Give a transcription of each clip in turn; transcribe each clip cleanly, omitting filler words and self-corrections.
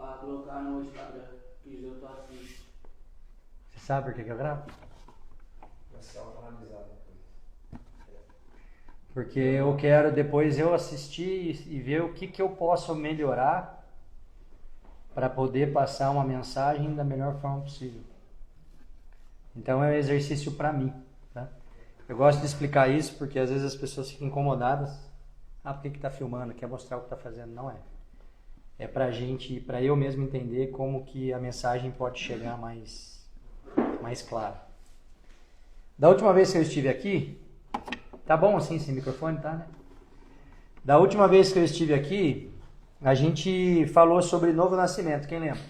para colocar no Instagram, que os outros assistem. Você sabe por que eu gravo? Vai ser autoanalisado depois. Porque eu quero depois eu assistir e ver o que eu posso melhorar para poder passar uma mensagem da melhor forma possível. Então é um exercício para mim. Tá? Eu gosto de explicar isso porque às vezes as pessoas ficam incomodadas. Por que está filmando? Quer mostrar o que está fazendo? Não é. É para gente, para eu mesmo entender como que a mensagem pode chegar mais clara. Da última vez que eu estive aqui, tá bom assim sem microfone, tá, né? Da última vez que eu estive aqui, a gente falou sobre novo nascimento. Quem lembra?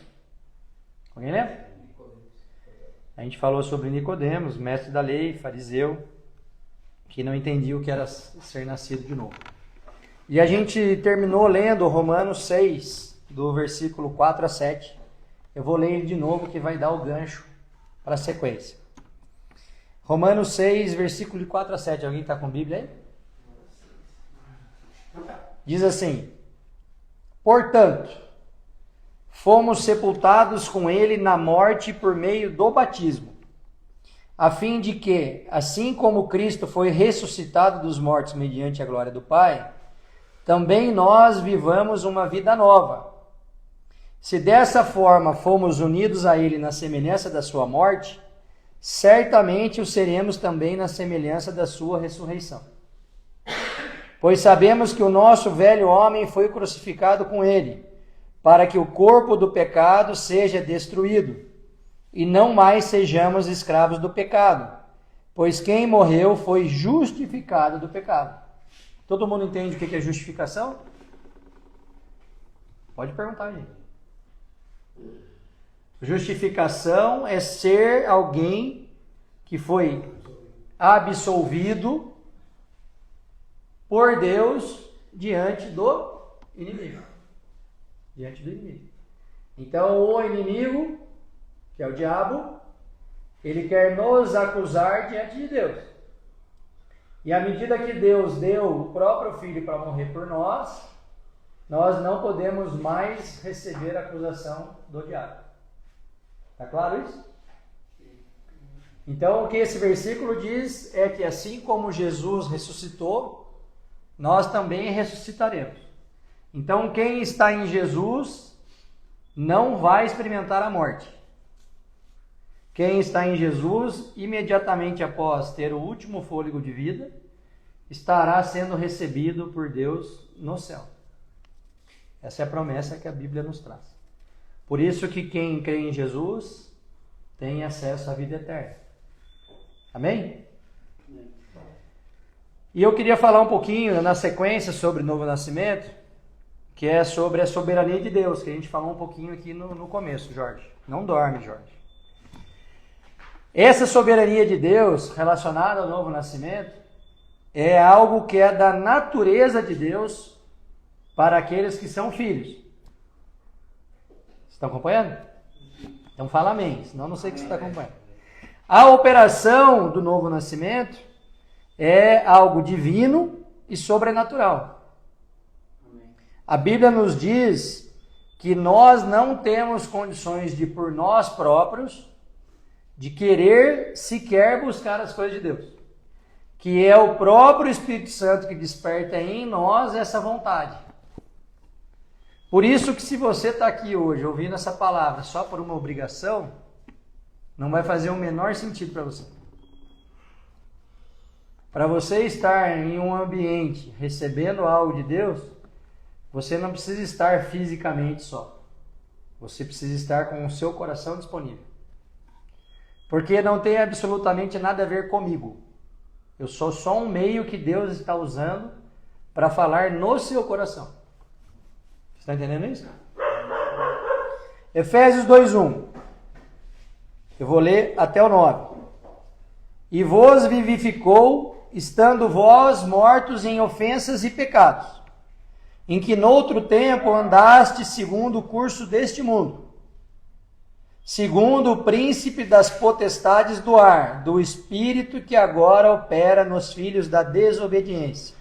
Alguém lembra? A gente falou sobre Nicodemos, mestre da lei, fariseu, que não entendia o que era ser nascido de novo. E a gente terminou lendo Romanos 6, do versículo 4 a 7. Eu vou ler ele de novo, que vai dar o gancho para a sequência. Romanos 6, versículo de 4 a 7. Alguém está com a Bíblia aí? Diz assim: portanto, fomos sepultados com ele na morte por meio do batismo, a fim de que, assim como Cristo foi ressuscitado dos mortos mediante a glória do Pai, também nós vivamos uma vida nova. Se dessa forma fomos unidos a ele na semelhança da sua morte, certamente o seremos também na semelhança da sua ressurreição. Pois sabemos que o nosso velho homem foi crucificado com ele, para que o corpo do pecado seja destruído, e não mais sejamos escravos do pecado, pois quem morreu foi justificado do pecado. Todo mundo entende o que é justificação? Pode perguntar aí. Justificação é ser alguém que foi absolvido por Deus diante do inimigo. Diante do inimigo. Então o inimigo, que é o diabo, ele quer nos acusar diante de Deus. E à medida que Deus deu o próprio Filho para morrer por nós, nós não podemos mais receber a acusação do diabo. Está claro isso? Então o que esse versículo diz é que assim como Jesus ressuscitou, nós também ressuscitaremos. Então quem está em Jesus não vai experimentar a morte. Quem está em Jesus, imediatamente após ter o último fôlego de vida, estará sendo recebido por Deus no céu. Essa é a promessa que a Bíblia nos traz. Por isso que quem crê em Jesus tem acesso à vida eterna. Amém? E eu queria falar um pouquinho na sequência sobre o novo nascimento, que é sobre a soberania de Deus, que a gente falou um pouquinho aqui no começo, Jorge. Não dorme, Jorge. Essa soberania de Deus relacionada ao novo nascimento é algo que é da natureza de Deus para aqueles que são filhos. Estão acompanhando? Então fala amém, senão não sei o que você está acompanhando. A operação do novo nascimento é algo divino e sobrenatural. A Bíblia nos diz que nós não temos condições de, por nós próprios, de querer sequer buscar as coisas de Deus. Que é o próprio Espírito Santo que desperta em nós essa vontade. Por isso que se você está aqui hoje ouvindo essa palavra só por uma obrigação, não vai fazer o menor sentido para você. Para você estar em um ambiente recebendo algo de Deus, você não precisa estar fisicamente só. Você precisa estar com o seu coração disponível. Porque não tem absolutamente nada a ver comigo. Eu sou só um meio que Deus está usando para falar no seu coração. Você está entendendo isso? Efésios 2:1. Eu vou ler até o 9. E vos vivificou, estando vós mortos em ofensas e pecados, em que noutro tempo andaste segundo o curso deste mundo, segundo o príncipe das potestades do ar, do espírito que agora opera nos filhos da desobediência.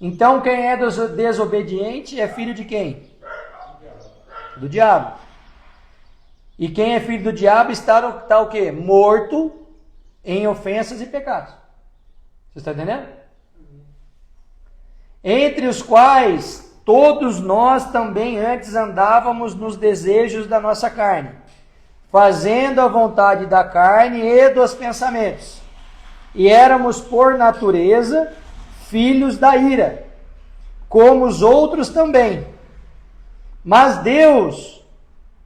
Então quem é desobediente é filho de quem? Do diabo. E quem é filho do diabo está o quê? Morto em ofensas e pecados. Você está entendendo? Entre os quais todos nós também antes andávamos nos desejos da nossa carne, fazendo a vontade da carne e dos pensamentos. E éramos por natureza filhos da ira, como os outros também. Mas Deus,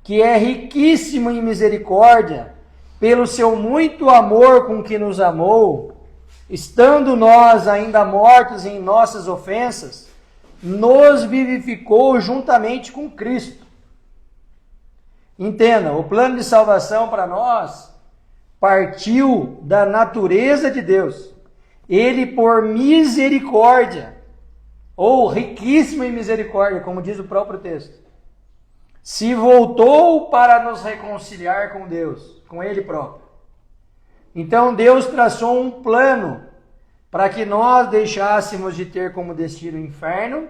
que é riquíssimo em misericórdia, pelo seu muito amor com que nos amou, estando nós ainda mortos em nossas ofensas, nos vivificou juntamente com Cristo. Entenda, o plano de salvação para nós partiu da natureza de Deus. Ele, por misericórdia, ou riquíssimo em misericórdia, como diz o próprio texto, se voltou para nos reconciliar com Deus, com Ele próprio. Então Deus traçou um plano para que nós deixássemos de ter como destino o inferno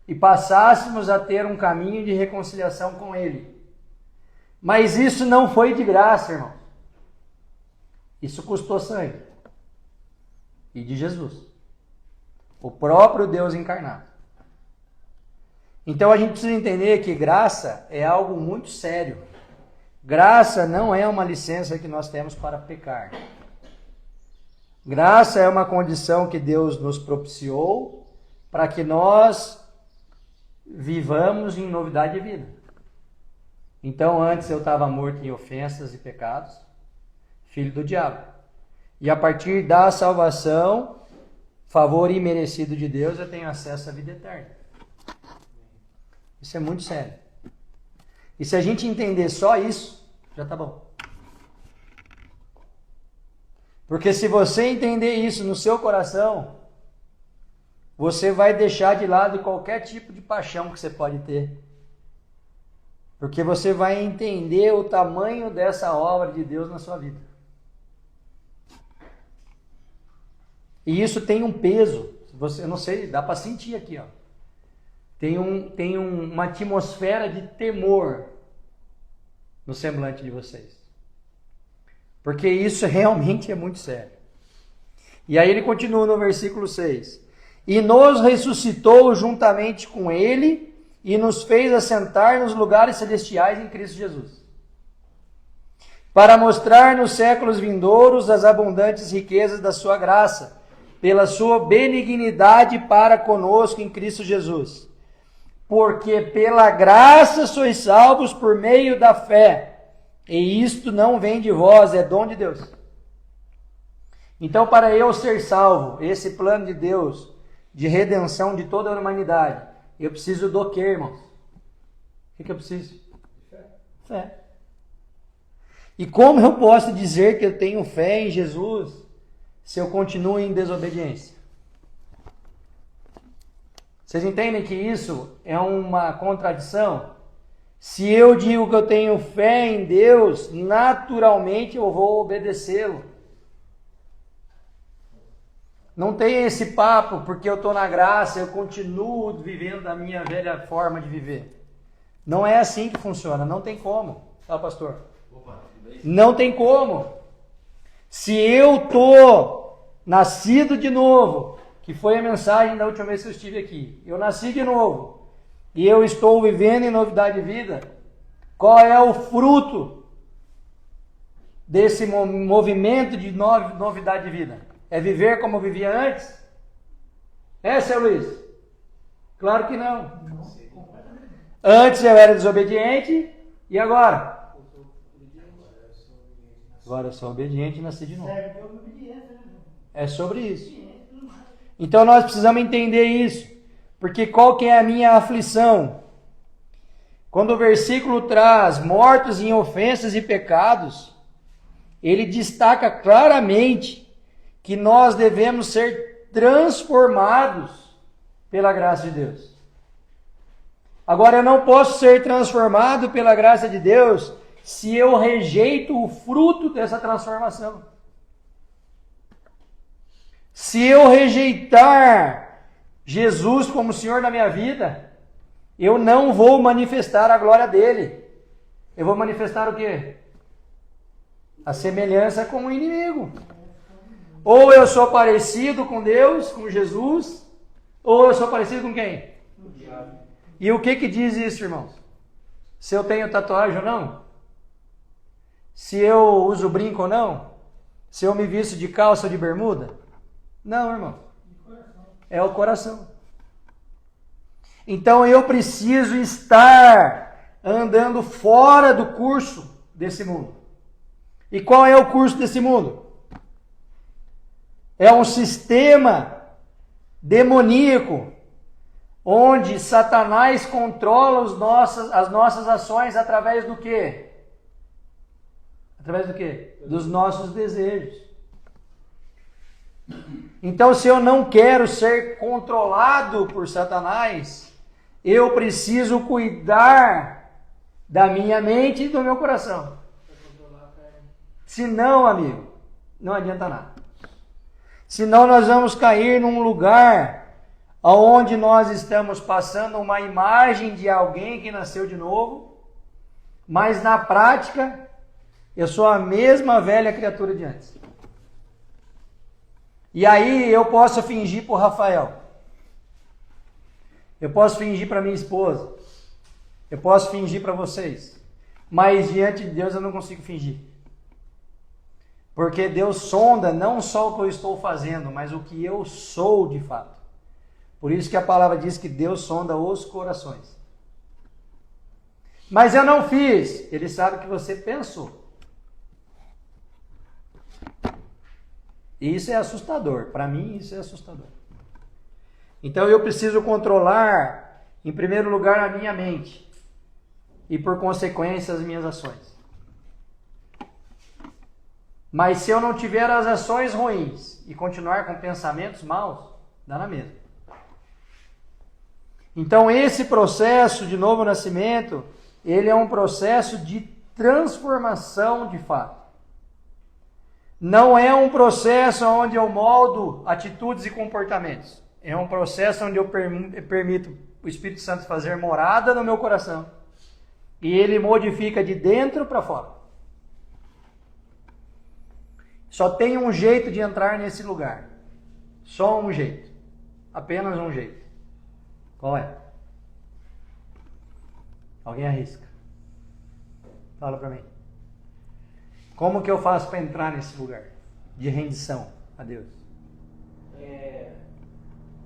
e passássemos a ter um caminho de reconciliação com Ele. Mas isso não foi de graça, irmão. Isso custou sangue. E de Jesus. O próprio Deus encarnado. Então a gente precisa entender que graça é algo muito sério. Graça não é uma licença que nós temos para pecar. Graça é uma condição que Deus nos propiciou para que nós vivamos em novidade de vida. Então antes eu estava morto em ofensas e pecados, filho do diabo. E a partir da salvação, favor imerecido de Deus, eu tenho acesso à vida eterna. Isso é muito sério. E se a gente entender só isso, já está bom. Porque se você entender isso no seu coração, você vai deixar de lado qualquer tipo de paixão que você pode ter. Porque você vai entender o tamanho dessa obra de Deus na sua vida. E isso tem um peso. Eu não sei, dá para sentir aqui, ó. Tem uma atmosfera de temor no semblante de vocês. Porque isso realmente é muito sério. E aí ele continua no versículo 6. E nos ressuscitou juntamente com ele e nos fez assentar nos lugares celestiais em Cristo Jesus. Para mostrar nos séculos vindouros as abundantes riquezas da sua graça, pela sua benignidade para conosco em Cristo Jesus. Porque pela graça sois salvos por meio da fé. E isto não vem de vós, é dom de Deus. Então, para eu ser salvo, esse plano de Deus, de redenção de toda a humanidade, eu preciso do quê, irmãos? O que eu preciso? Fé. E como eu posso dizer que eu tenho fé em Jesus se eu continuo em desobediência? Vocês entendem que isso é uma contradição? Se eu digo que eu tenho fé em Deus, naturalmente eu vou obedecê-lo. Não tem esse papo, porque eu estou na graça, eu continuo vivendo da minha velha forma de viver. Não é assim que funciona, não tem como. Tá, pastor? Não tem como. Se eu estou nascido de novo, que foi a mensagem da última vez que eu estive aqui, eu nasci de novo, e eu estou vivendo em novidade de vida, qual é o fruto desse movimento de novidade de vida? É viver como eu vivia antes? É, seu Luiz? Claro que não. Antes eu era desobediente, e agora? Agora eu sou obediente e nasci de novo. É sobre isso. Então nós precisamos entender isso. Porque qual que é a minha aflição? Quando o versículo traz mortos em ofensas e pecados, ele dstaca claramente que nós devemos ser transformados pela graça de Deus. Agora, eu não posso ser transformado pela graça de Deus se eu rejeito o fruto dessa transformação. Se eu rejeitar Jesus como Senhor da minha vida, eu não vou manifestar a glória dele. Eu vou manifestar o quê? A semelhança com o inimigo. Ou eu sou parecido com Deus, com Jesus, ou eu sou parecido com quem? E o que diz isso, irmãos? Se eu tenho tatuagem ou não? Se eu uso brinco ou não? Se eu me visto de calça ou de bermuda? Não, irmão. É o coração. Então eu preciso estar andando fora do curso desse mundo. E qual é o curso desse mundo? É um sistema demoníaco, onde Satanás controla as nossas ações através do quê? Através do quê? Dos nossos desejos. Então, se eu não quero ser controlado por Satanás, eu preciso cuidar da minha mente e do meu coração. Se não, amigo, não adianta nada. Senão nós vamos cair num lugar onde nós estamos passando uma imagem de alguém que nasceu de novo, mas na prática eu sou a mesma velha criatura de antes. E aí eu posso fingir para o Rafael, eu posso fingir para minha esposa, eu posso fingir para vocês, mas diante de Deus eu não consigo fingir. Porque Deus sonda não só o que eu estou fazendo, mas o que eu sou de fato. Por isso que a palavra diz que Deus sonda os corações. Mas eu não fiz. Ele sabe que você pensou. E isso é assustador. Para mim, isso é assustador. Então eu preciso controlar, em primeiro lugar, a minha mente. E por consequência, as minhas ações. Mas se eu não tiver as ações ruins e continuar com pensamentos maus, dá na mesma. Então esse processo de novo nascimento, ele é um processo de transformação de fato. Não é um processo onde eu moldo atitudes e comportamentos. É um processo onde eu permito o Espírito Santo fazer morada no meu coração. E ele modifica de dentro para fora. Só tem um jeito de entrar nesse lugar. Só um jeito. Apenas um jeito. Qual é? Alguém arrisca? Fala para mim. Como que eu faço para entrar nesse lugar de rendição a Deus?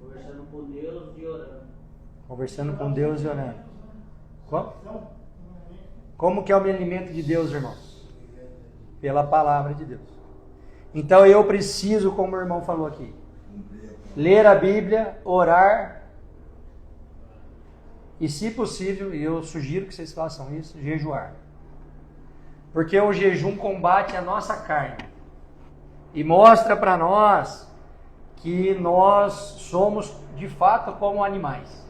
Conversando com Deus e orando. Conversando com Deus e orando. Como que é o me alimento de Deus, irmãos? Pela palavra de Deus. Então eu preciso, como o irmão falou aqui, ler a Bíblia, orar e, se possível, e eu sugiro que vocês façam isso, jejuar. Porque o jejum combate a nossa carne e mostra para nós que nós somos de fato como animais.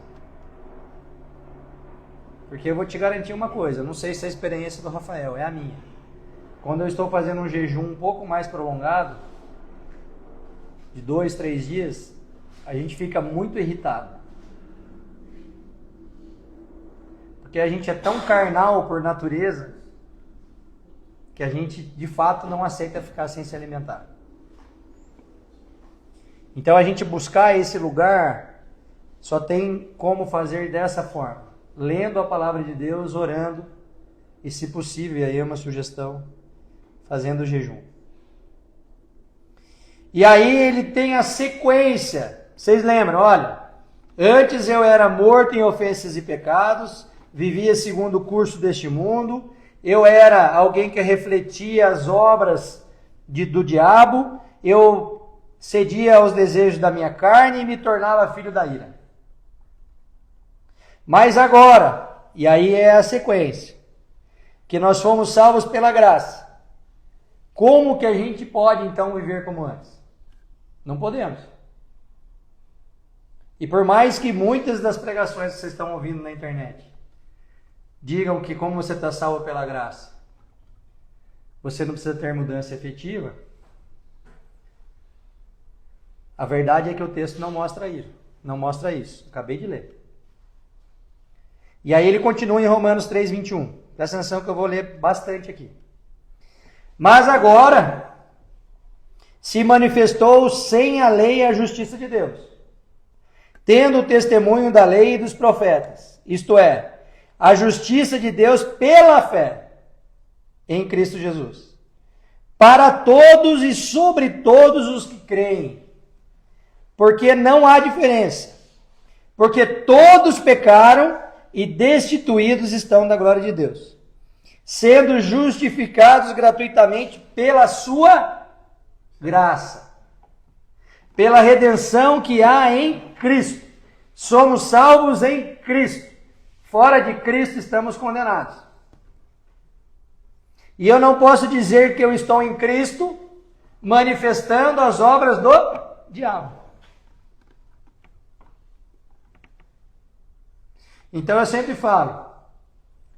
Porque eu vou te garantir uma coisa, não sei se é a experiência do Rafael, é a minha. Quando eu estou fazendo um jejum um pouco mais prolongado, de 2, 3 dias, a gente fica muito irritado. Porque a gente é tão carnal por natureza, que a gente de fato não aceita ficar sem se alimentar. Então a gente buscar esse lugar, só tem como fazer dessa forma. Lendo a palavra de Deus, orando, e se possível, aí é uma sugestão, fazendo jejum. E aí ele tem a sequência. Vocês lembram? Olha, antes eu era morto em ofensas e pecados, vivia segundo o curso deste mundo, eu era alguém que refletia as obras do diabo, eu cedia aos desejos da minha carne e me tornava filho da ira. Mas agora, e aí é a sequência, que nós fomos salvos pela graça. Como que a gente pode então viver como antes? Não podemos. E por mais que muitas das pregações que vocês estão ouvindo na internet digam que como você está salvo pela graça, você não precisa ter mudança efetiva, a verdade é que o texto não mostra isso. Não mostra isso. Acabei de ler. E aí ele continua em Romanos 3:21. Presta atenção que eu vou ler bastante aqui. Mas agora se manifestou sem a lei a justiça de Deus, tendo o testemunho da lei e dos profetas, isto é, a justiça de Deus pela fé em Cristo Jesus, para todos e sobre todos os que creem, porque não há diferença, porque todos pecaram e destituídos estão da glória de Deus, sendo justificados gratuitamente pela sua graça, pela redenção que há em Cristo. Somos salvos em Cristo. Fora de Cristo estamos condenados. E eu não posso dizer que eu estou em Cristo manifestando as obras do diabo. Então eu sempre falo,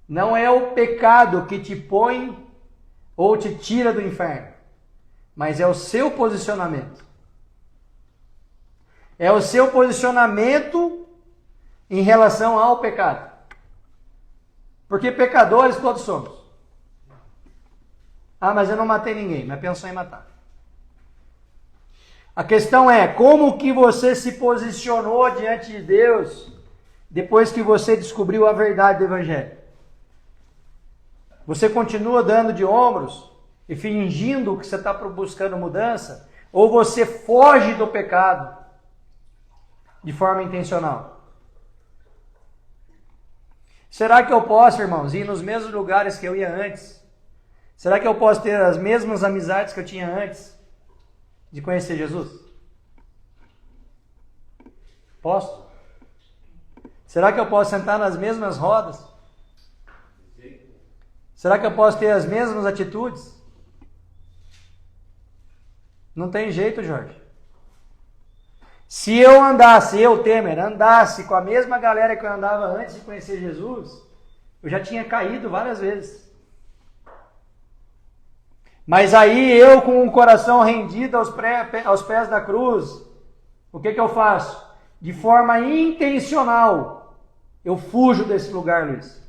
não é o pecado que te põe ou te tira do inferno, mas é o seu posicionamento. É o seu posicionamento em relação ao pecado. Porque pecadores todos somos. Ah, mas eu não matei ninguém, mas pensou em matar. A questão é, como que você se posicionou diante de Deus depois que você descobriu a verdade do Evangelho? Você continua dando de ombros e fingindo que você está buscando mudança? Ou você foge do pecado de forma intencional? Será que eu posso, irmãos, ir nos mesmos lugares que eu ia antes? Será que eu posso ter as mesmas amizades que eu tinha antes de conhecer Jesus? Posso? Será que eu posso sentar nas mesmas rodas? Será que eu posso ter as mesmas atitudes? Não tem jeito, Jorge. Se eu andasse, Temer, andasse com a mesma galera que eu andava antes de conhecer Jesus, eu já tinha caído várias vezes. Mas aí eu, com o coração rendido aos pés da cruz, o que eu faço? De forma intencional, eu fujo desse lugar, Luiz.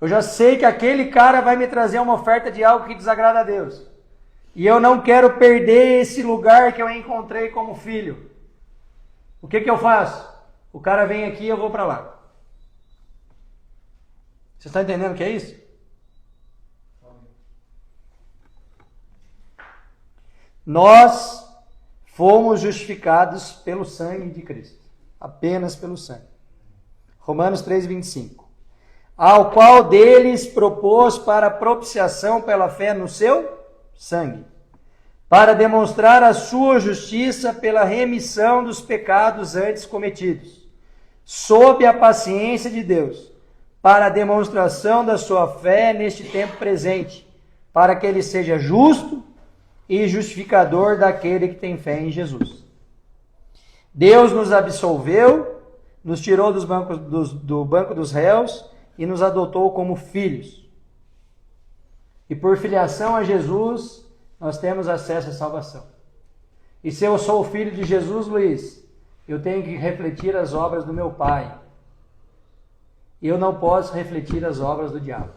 Eu já sei que aquele cara vai me trazer uma oferta de algo que desagrada a Deus. E eu não quero perder esse lugar que eu encontrei como filho. O que eu faço? O cara vem aqui e eu vou para lá. Você está entendendo o que é isso? Nós fomos justificados pelo sangue de Cristo. Apenas pelo sangue. Romanos 3:25. Ao qual deles propôs para propiciação pela fé no seu sangue, para demonstrar a sua justiça pela remissão dos pecados antes cometidos, sob a paciência de Deus, para a demonstração da sua fé neste tempo presente, para que ele seja justo e justificador daquele que tem fé em Jesus. Deus nos absolveu, nos tirou do banco dos réus e nos adotou como filhos. E por filiação a Jesus, nós temos acesso à salvação. E se eu sou o filho de Jesus, Luiz, eu tenho que refletir as obras do meu Pai. E eu não posso refletir as obras do diabo.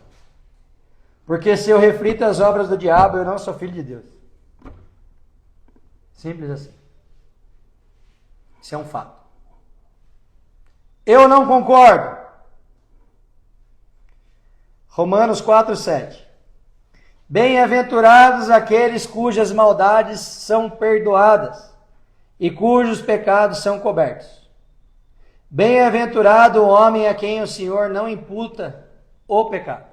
Porque se eu reflito as obras do diabo, eu não sou filho de Deus. Simples assim. Isso é um fato. Eu não concordo. Romanos 4:7. Bem-aventurados aqueles cujas maldades são perdoadas e cujos pecados são cobertos. Bem-aventurado o homem a quem o Senhor não imputa o pecado.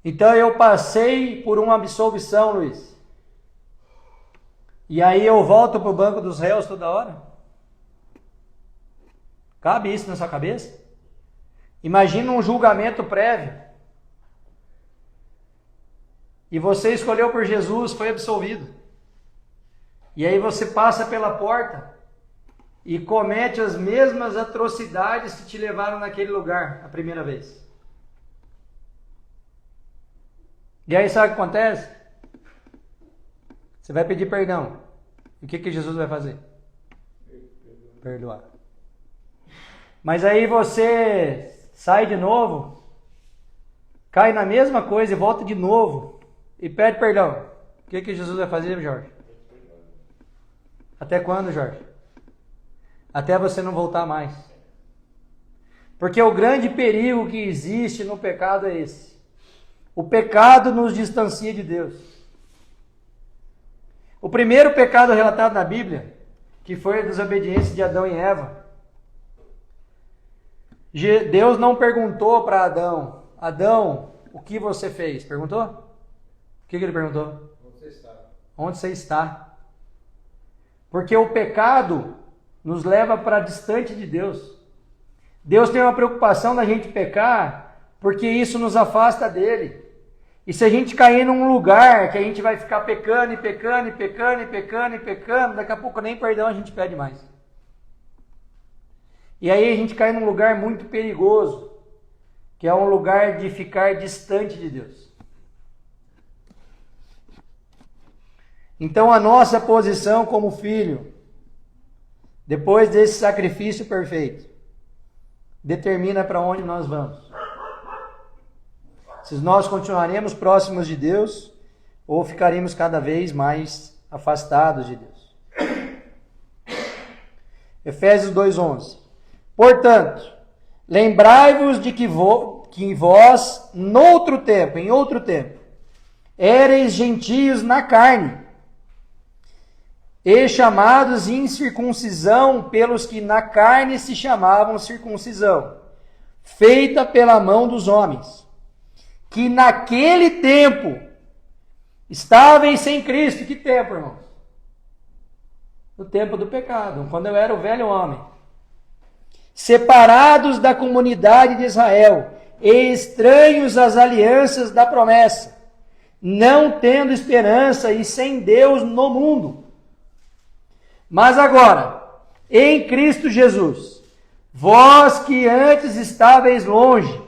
Então eu passei por uma absolvição, Luiz. E aí eu volto para o banco dos réus toda hora? Cabe isso na sua cabeça? Imagina um julgamento prévio. E você escolheu por Jesus, foi absolvido. E aí você passa pela porta e comete as mesmas atrocidades que te levaram naquele lugar a primeira vez. E aí sabe o que acontece? Você vai pedir perdão. E o que Jesus vai fazer? perdoar. Mas aí você sai de novo, cai na mesma coisa e volta de novo e pede perdão. O que Jesus vai fazer, Jorge? Até quando, Jorge? Até você não voltar mais. Porque o grande perigo que existe no pecado é esse. O pecado nos distancia de Deus. O primeiro pecado relatado na Bíblia, que foi a desobediência de Adão e Eva. Deus não perguntou para Adão, Adão, o que você fez? Perguntou? O que ele perguntou? Onde você está? Onde você está? Porque o pecado nos leva para distante de Deus. Deus tem uma preocupação da gente pecar, porque isso nos afasta dele. E se a gente cair num lugar que a gente vai ficar pecando e pecando e pecando e pecando e pecando, daqui a pouco nem perdão a gente pede mais. E aí a gente cai num lugar muito perigoso, que é um lugar de ficar distante de Deus. Então a nossa posição como filho, depois desse sacrifício perfeito, determina para onde nós vamos. Se nós continuaremos próximos de Deus ou ficaremos cada vez mais afastados de Deus. Efésios 2:11. Portanto, lembrai-vos de que vós, em outro tempo, éreis gentios na carne, e chamados incircuncisão pelos que na carne se chamavam circuncisão, feita pela mão dos homens, que naquele tempo estáveis sem Cristo. Que tempo, irmãos? O tempo do pecado, quando eu era o velho homem. Separados da comunidade de Israel, e estranhos às alianças da promessa, não tendo esperança e sem Deus no mundo. Mas agora, em Cristo Jesus, vós que antes estáveis longe,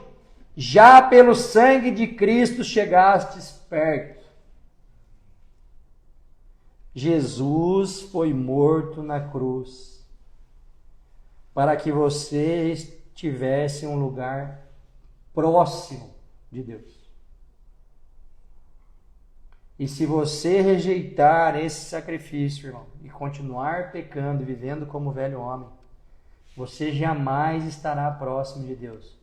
já pelo sangue de Cristo chegastes perto. Jesus foi morto na cruz para que você tivesse um lugar próximo de Deus. E se você rejeitar esse sacrifício, irmão, e continuar pecando e vivendo como velho homem, você jamais estará próximo de Deus.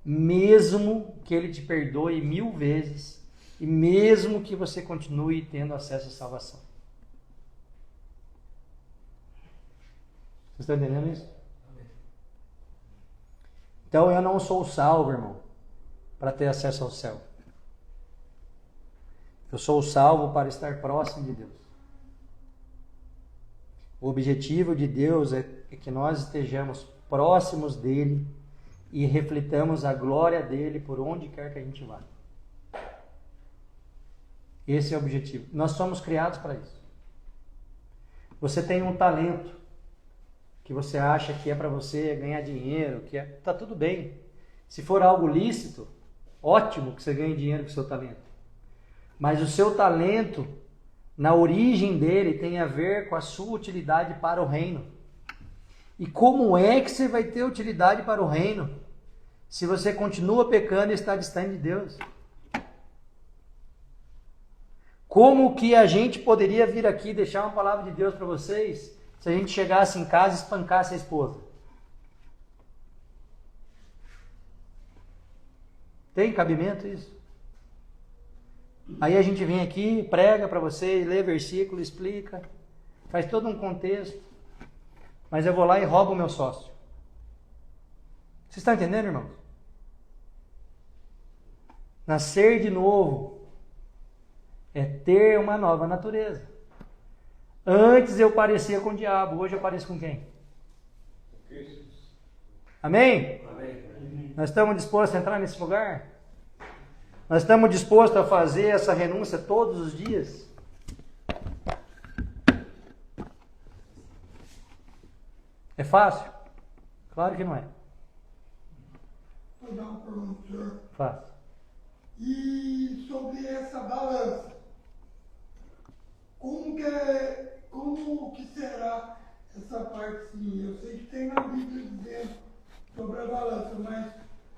Mesmo que Ele te perdoe 1000 vezes, e mesmo que você continue tendo acesso à salvação. Vocês estão entendendo isso? Então eu não sou salvo, irmão, para ter acesso ao céu. Eu sou salvo para estar próximo de Deus. O objetivo de Deus é que nós estejamos próximos dele e reflitamos a glória dele por onde quer que a gente vá. Esse é o objetivo. Nós somos criados para isso. Você tem um talento que você acha que é para você ganhar dinheiro, tá tudo bem. Se for algo lícito, ótimo que você ganhe dinheiro com o seu talento. Mas o seu talento, na origem dele, tem a ver com a sua utilidade para o reino. E como é que você vai ter utilidade para o reino se você continua pecando e está distante de Deus? Como que a gente poderia vir aqui e deixar uma palavra de Deus para vocês se a gente chegasse em casa e espancasse a esposa? Tem cabimento isso? Aí a gente vem aqui, prega para vocês, lê versículo, explica, faz todo um contexto, mas eu vou lá e roubo o meu sócio. Vocês estão entendendo, irmãos? Nascer de novo é ter uma nova natureza. Antes eu parecia com o diabo, hoje eu pareço com quem? Amém? Amém. Nós estamos dispostos a entrar nesse lugar? Nós estamos dispostos a fazer essa renúncia todos os dias? É fácil? Claro que não é. Vou dar uma pergunta, senhor. Fácil. E sobre essa balança, como que será essa parte sim. Eu sei que tem na Bíblia dizendo sobre a balança, mas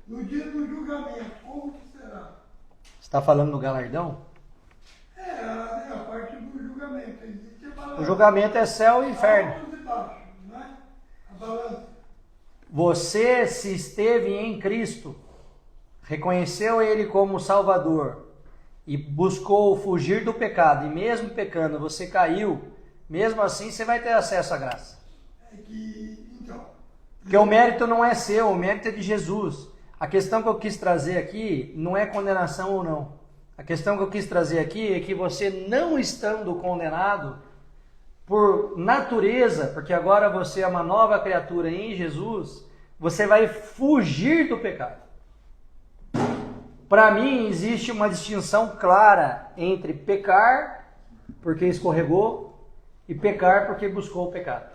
no dia do julgamento, como que será? Você está falando no galardão? A parte do julgamento. Existe a balança. O julgamento é céu e inferno. Altos e baixos, né? A balança. Você, se esteve em Cristo, reconheceu Ele como Salvador e buscou fugir do pecado, e mesmo pecando você caiu, mesmo assim você vai ter acesso à graça. Porque o mérito não é seu, o mérito é de Jesus. A questão que eu quis trazer aqui não é condenação ou não. A questão que eu quis trazer aqui é que você, não estando condenado por natureza, porque agora você é uma nova criatura em Jesus, você vai fugir do pecado. Para mim, existe uma distinção clara entre pecar porque escorregou e pecar porque buscou o pecado.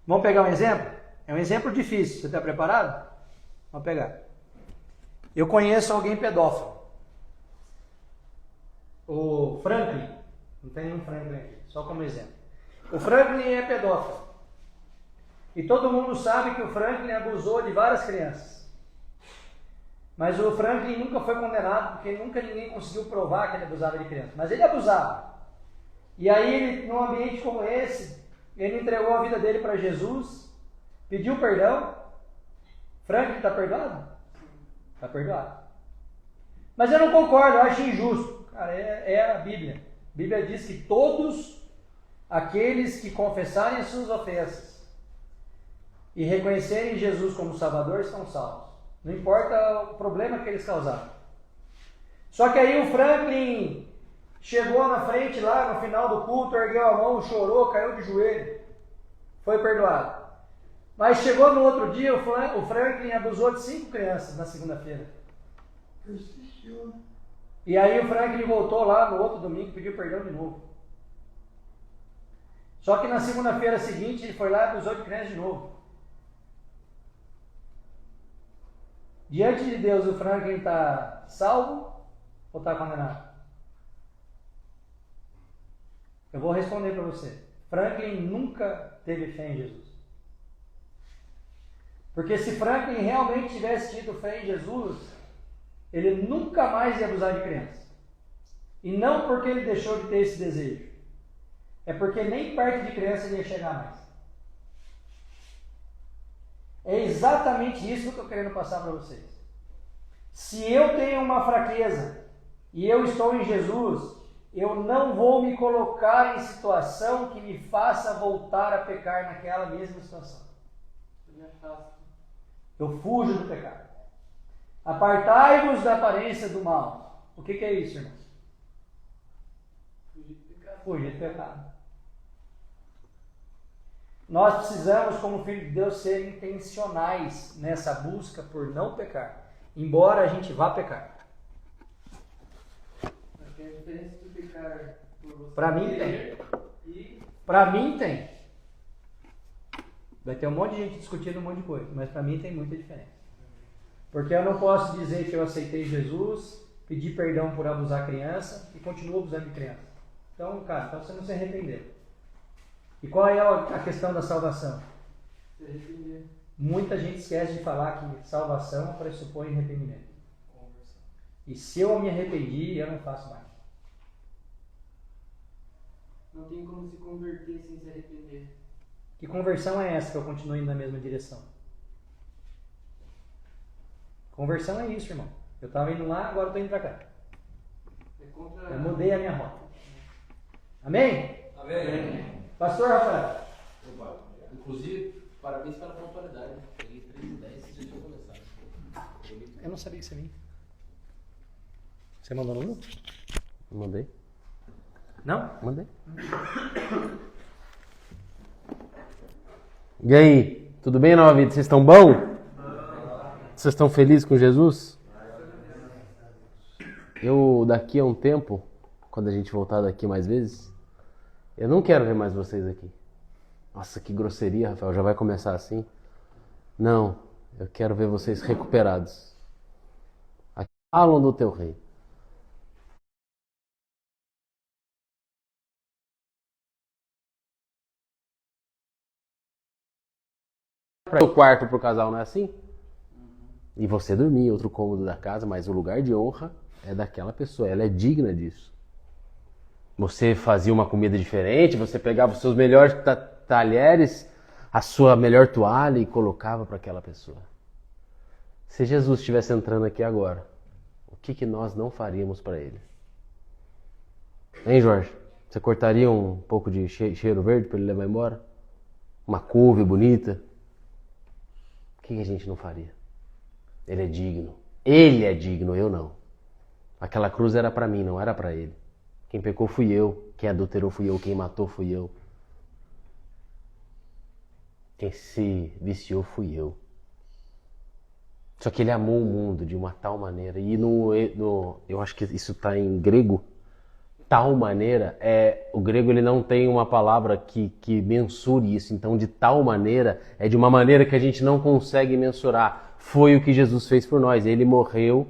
Vamos pegar um exemplo? É um exemplo difícil. Você está preparado? Vamos pegar. Eu conheço alguém pedófilo. O Franklin. Não tem nenhum Franklin aqui, só como exemplo. O Franklin é pedófilo. E todo mundo sabe que o Franklin abusou de várias crianças. Mas o Franklin nunca foi condenado, porque nunca ninguém conseguiu provar que ele abusava de criança. Mas ele abusava. E aí, ele, num ambiente como esse, ele entregou a vida dele para Jesus, pediu perdão. Franklin está perdoado? Está perdoado. Mas eu não concordo, eu acho injusto. Cara, é a Bíblia. A Bíblia diz que todos aqueles que confessarem as suas ofensas e reconhecerem Jesus como Salvador estão salvos. Não importa o problema que eles causaram. Só que aí o Franklin chegou na frente lá no final do culto, ergueu a mão, chorou, caiu de joelho. Foi perdoado. Mas chegou no outro dia, o Franklin abusou de 5 crianças na segunda-feira. Persistiu. E aí o Franklin voltou lá no outro domingo e pediu perdão de novo. Só que na segunda-feira seguinte ele foi lá e abusou de crianças de novo. Diante de Deus, o Franklin está salvo ou está condenado? Eu vou responder para você. Franklin nunca teve fé em Jesus. Porque se Franklin realmente tivesse tido fé em Jesus, ele nunca mais ia abusar de criança. E não porque ele deixou de ter esse desejo. É porque nem perto de criança ele ia chegar mais. É exatamente isso que eu estou querendo passar para vocês. Se eu tenho uma fraqueza e eu estou em Jesus, eu não vou me colocar em situação que me faça voltar a pecar naquela mesma situação. Eu fujo do pecado. Apartai-vos da aparência do mal. O que é isso, irmãos? Fugir do pecado. Nós precisamos, como filho de Deus, ser intencionais nessa busca por não pecar, embora a gente vá pecar. Mas tem a diferença de pecar por você. Para mim tem. Para mim tem. Vai ter um monte de gente discutindo um monte de coisa, mas para mim tem muita diferença. Porque eu não posso dizer que eu aceitei Jesus, pedir perdão por abusar criança e continuo abusando de criança. Então, cara, então você não se arrependeu. E qual é a questão da salvação? Se arrepender. Muita gente esquece de falar que salvação pressupõe arrependimento. E se eu me arrependi, eu não faço mais. Não tem como se converter sem se arrepender. Que conversão é essa que eu continuo indo na mesma direção? Conversão é isso, irmão. Eu estava indo lá, agora estou indo para cá. É contra... Eu mudei a minha rota. Amém? Amém. Pastor Rafael. Opa. Inclusive, parabéns pela pontualidade. Peguei 3h10 e já tinha começado. Eu não sabia que você vinha. Você mandou no grupo? Mandei. Não? Mandei. E aí, tudo bem, Nova Vida? Vocês estão bom? Vocês estão felizes com Jesus? Eu, daqui a um tempo, quando a gente voltar daqui mais vezes, eu não quero ver mais vocês aqui. Nossa, que grosseria, Rafael, já vai começar assim? Não, eu quero ver vocês recuperados. Aqui falam do teu rei. para o quarto pro casal, não é assim? E você dormir em outro cômodo da casa, mas o lugar de honra é daquela pessoa, ela é digna disso. Você fazia uma comida diferente, você pegava os seus melhores talheres, a sua melhor toalha e colocava para aquela pessoa. Se Jesus estivesse entrando aqui agora, o que nós não faríamos para ele? Hein, Jorge? Você cortaria um pouco de cheiro verde para ele levar embora? Uma couve bonita? O que a gente não faria? Ele é digno. Ele é digno, eu não. Aquela cruz era para mim, não era para ele. Quem pecou fui eu, quem adulterou fui eu, quem matou fui eu. Quem se viciou fui eu. Só que ele amou o mundo de uma tal maneira. E eu acho que isso está em grego. Tal maneira, o grego ele não tem uma palavra que mensure isso. Então, de tal maneira, é de uma maneira que a gente não consegue mensurar. Foi o que Jesus fez por nós. Ele morreu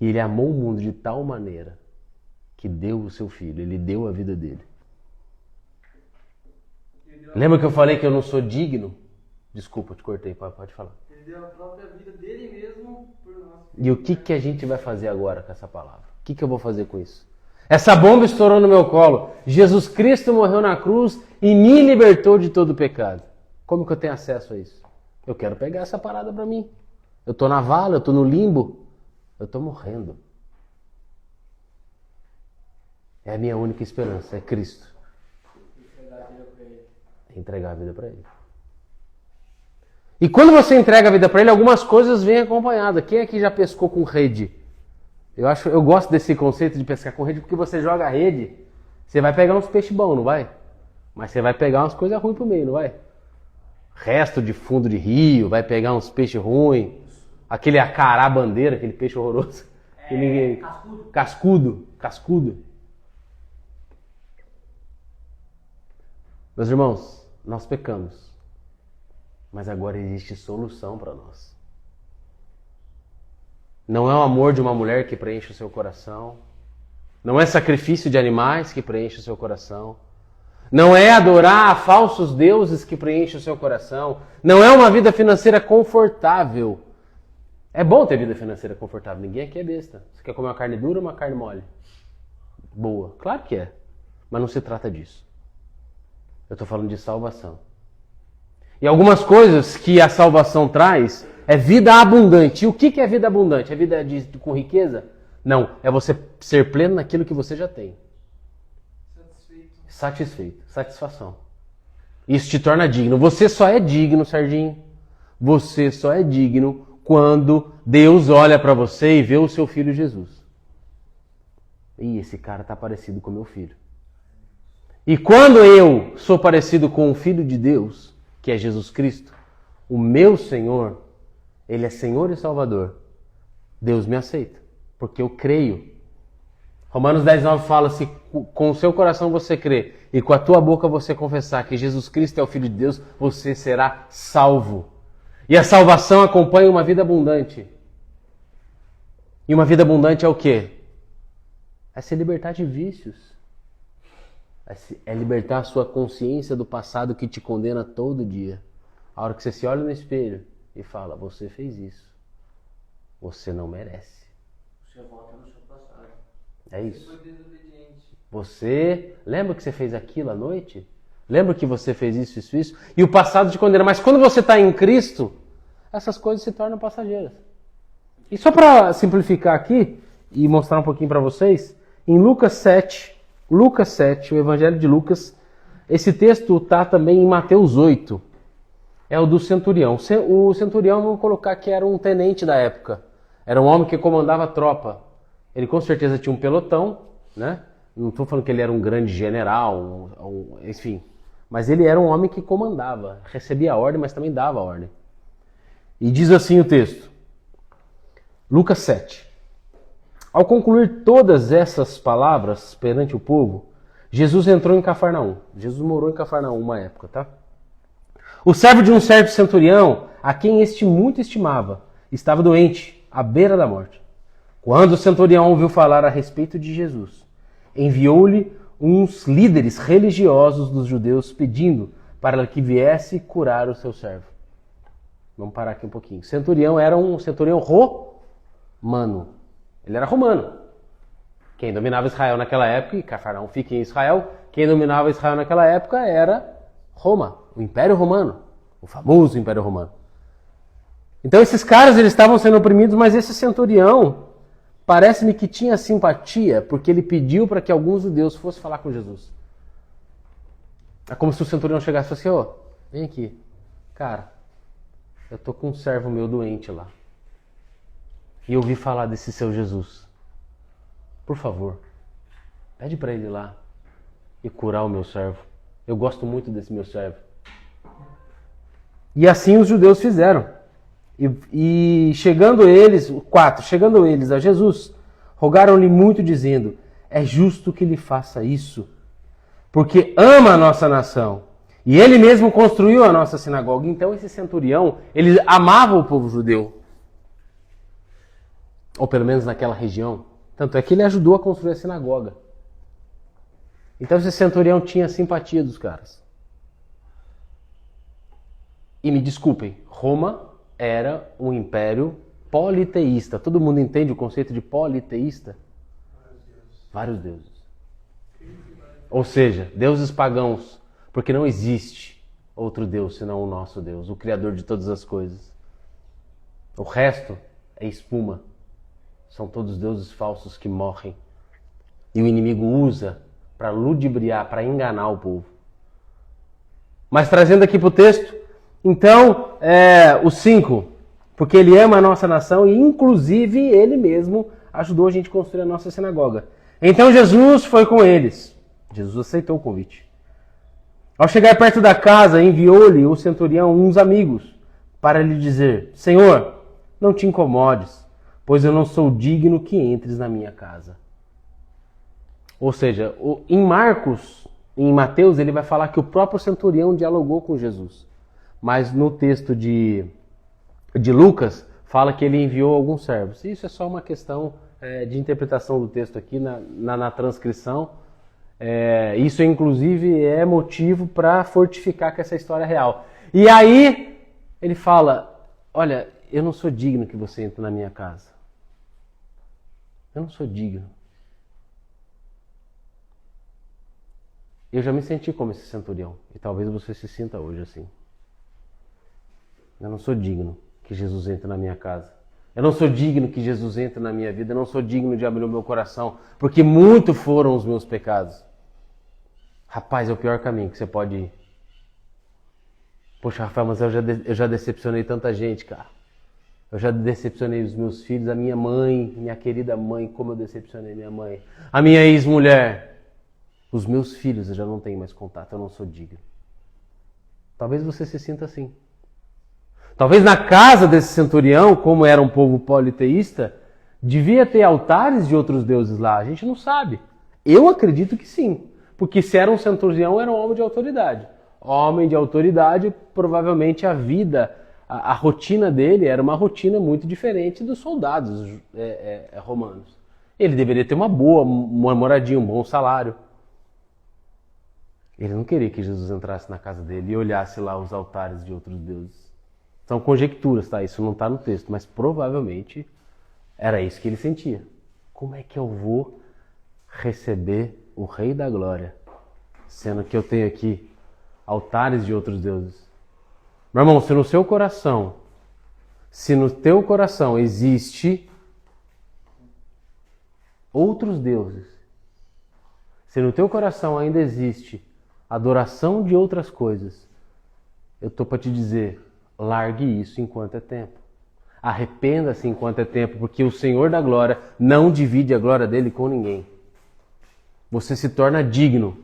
e ele amou o mundo de tal maneira que deu o seu filho. Ele deu a vida dele. Lembra que eu falei que eu não sou digno? Desculpa, te cortei, pode falar. Ele deu a própria vida dele mesmo por nós. E o que a gente vai fazer agora com essa palavra? O que eu vou fazer com isso? Essa bomba estourou no meu colo. Jesus Cristo morreu na cruz e me libertou de todo o pecado. Como que eu tenho acesso a isso? Eu quero pegar essa parada para mim. Eu tô na vala, eu tô no limbo. Eu tô morrendo. É a minha única esperança, é Cristo. Entregar a vida para ele. E quando você entrega a vida para ele, algumas coisas vêm acompanhadas. Quem aqui já pescou com rede? Eu gosto desse conceito de pescar com rede, porque você joga a rede, você vai pegar uns peixes bons, não vai? Mas você vai pegar umas coisas ruins pro meio, não vai? Resto de fundo de rio, vai pegar uns peixes ruins, aquele acará bandeira, aquele peixe horroroso. Cascudo. Meus irmãos, nós pecamos, mas agora existe solução para nós. Não é o amor de uma mulher que preenche o seu coração. Não é sacrifício de animais que preenche o seu coração. Não é adorar a falsos deuses que preenche o seu coração. Não é uma vida financeira confortável. É bom ter vida financeira confortável. Ninguém aqui é besta. Você quer comer uma carne dura ou uma carne mole? Boa. Claro que é. Mas não se trata disso. Eu estou falando de salvação. E algumas coisas que a salvação traz é vida abundante. E o que é vida abundante? É vida com riqueza? Não, é você ser pleno naquilo que você já tem. Satisfeito. Satisfação. Isso te torna digno. Você só é digno, Sardinho. Você só é digno quando Deus olha para você e vê o seu filho Jesus. Ih, esse cara está parecido com meu filho. E quando eu sou parecido com o Filho de Deus, que é Jesus Cristo, o meu Senhor, Ele é Senhor e Salvador, Deus me aceita, porque eu creio. Romanos 10:9 fala, se com o seu coração você crê e com a tua boca você confessar que Jesus Cristo é o Filho de Deus, você será salvo. E a salvação acompanha uma vida abundante. E uma vida abundante é o quê? É se libertar de vícios. É libertar a sua consciência do passado que te condena todo dia. A hora que você se olha no espelho e fala, você fez isso. Você não merece. Você volta no seu passado. É isso. Você foi desobediente. Você lembra que você fez aquilo à noite? Lembra que você fez isso? E o passado te condena. Mas quando você está em Cristo, essas coisas se tornam passageiras. E só para simplificar aqui e mostrar um pouquinho para vocês, em Lucas 7, o Evangelho de Lucas, esse texto está também em Mateus 8. É o do centurião. O centurião, vamos colocar que era um tenente da época. Era um homem que comandava a tropa. Ele com certeza tinha um pelotão, né? Não estou falando que ele era um grande general, enfim. Mas ele era um homem que comandava. Recebia a ordem, mas também dava a ordem. E diz assim o texto. Lucas 7. Ao concluir todas essas palavras perante o povo, Jesus entrou em Cafarnaum. Jesus morou em Cafarnaum uma época, tá? O servo de um certo centurião, a quem este muito estimava, estava doente, à beira da morte. Quando o centurião ouviu falar a respeito de Jesus, enviou-lhe uns líderes religiosos dos judeus pedindo para que viesse curar o seu servo. Vamos parar aqui um pouquinho. Centurião era um centurião romano. Ele era romano. Quem dominava Israel naquela época, e Cafarnaum fica em Israel, quem dominava Israel naquela época era Roma, o Império Romano, o famoso Império Romano. Então esses caras eles estavam sendo oprimidos, mas esse centurião parece-me que tinha simpatia, porque ele pediu para que alguns judeus fossem falar com Jesus. É como se o centurião chegasse e falasse assim, vem aqui, cara, eu tô com um servo meu doente lá. E eu ouvi falar desse seu Jesus. Por favor, pede para ele ir lá e curar o meu servo. Eu gosto muito desse meu servo. E assim os judeus fizeram. E chegando eles a Jesus, rogaram-lhe muito dizendo, é justo que lhe faça isso, porque ama a nossa nação. E ele mesmo construiu a nossa sinagoga. Então esse centurião, ele amava o povo judeu. Ou pelo menos naquela região. Tanto é que ele ajudou a construir a sinagoga. Então esse centurião tinha simpatia dos caras. E me desculpem, Roma era um império politeísta. Todo mundo entende o conceito de politeísta? Vários deuses. Ou seja, deuses pagãos. Porque não existe outro Deus senão o nosso Deus, o Criador de todas as coisas. O resto é espuma. São todos deuses falsos que morrem. E o inimigo usa para ludibriar, para enganar o povo. Mas trazendo aqui para o texto, então, o 5, porque ele ama a nossa nação e inclusive ele mesmo ajudou a gente a construir a nossa sinagoga. Então Jesus foi com eles. Jesus aceitou o convite. Ao chegar perto da casa, enviou-lhe o centurião uns amigos para lhe dizer, Senhor, não te incomodes, pois eu não sou digno que entres na minha casa. Ou seja, em Mateus, ele vai falar que o próprio centurião dialogou com Jesus. Mas no texto de Lucas, fala que ele enviou alguns servos. Isso é só uma questão de interpretação do texto aqui na transcrição. Isso, inclusive, é motivo para fortificar que essa história é real. E aí, ele fala, olha, eu não sou digno que você entre na minha casa. Eu não sou digno. Eu já me senti como esse centurião. E talvez você se sinta hoje assim. Eu não sou digno que Jesus entre na minha casa. Eu não sou digno que Jesus entre na minha vida. Eu não sou digno de abrir o meu coração. Porque muito foram os meus pecados. Rapaz, é o pior caminho que você pode ir. Poxa, Rafael, mas eu já decepcionei tanta gente, cara. Eu já decepcionei os meus filhos, a minha mãe, minha querida mãe, como eu decepcionei minha mãe. A minha ex-mulher. Os meus filhos eu já não tenho mais contato, eu não sou digno. Talvez você se sinta assim. Talvez na casa desse centurião, como era um povo politeísta, devia ter altares de outros deuses lá. A gente não sabe. Eu acredito que sim. Porque se era um centurião, era um homem de autoridade. Homem de autoridade, provavelmente a vida, a rotina dele era uma rotina muito diferente dos soldados romanos. Ele deveria ter uma moradia, um bom salário. Ele não queria que Jesus entrasse na casa dele e olhasse lá os altares de outros deuses. São conjecturas, tá? Isso não está no texto, mas provavelmente era isso que ele sentia. Como é que eu vou receber o Rei da Glória, sendo que eu tenho aqui altares de outros deuses? Meu irmão, se no teu coração existe outros deuses, se no teu coração ainda existe adoração de outras coisas, eu estou para te dizer, largue isso enquanto é tempo. Arrependa-se enquanto é tempo, porque o Senhor da Glória não divide a glória dele com ninguém. Você se torna digno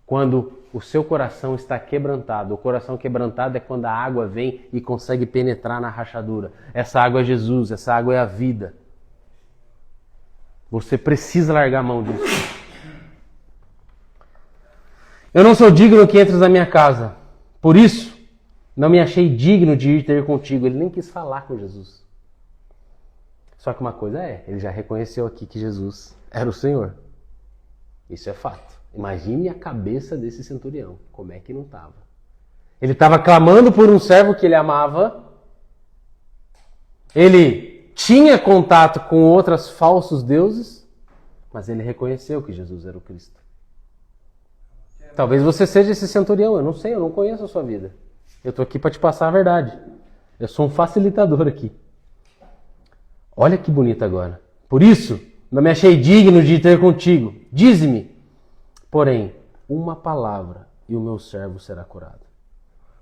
quando o seu coração está quebrantado. O coração quebrantado é quando a água vem e consegue penetrar na rachadura. Essa água é Jesus, essa água é a vida. Você precisa largar a mão disso. Eu não sou digno que entres na minha casa. Por isso, não me achei digno de ir ter contigo. Ele nem quis falar com Jesus. Só que uma coisa ele já reconheceu aqui que Jesus era o Senhor. Isso é fato. Imagine a cabeça desse centurião. Como é que não estava? Ele estava clamando por um servo que ele amava Ele tinha contato com outros falsos deuses, mas ele reconheceu que Jesus era o Cristo. Talvez você seja esse centurião, eu não sei, eu não conheço a sua vida. Eu estou aqui para te passar a verdade. Eu sou um facilitador aqui. Olha que bonito agora. Por isso, não me achei digno de ter contigo. Dize-me, porém, uma palavra e o meu servo será curado.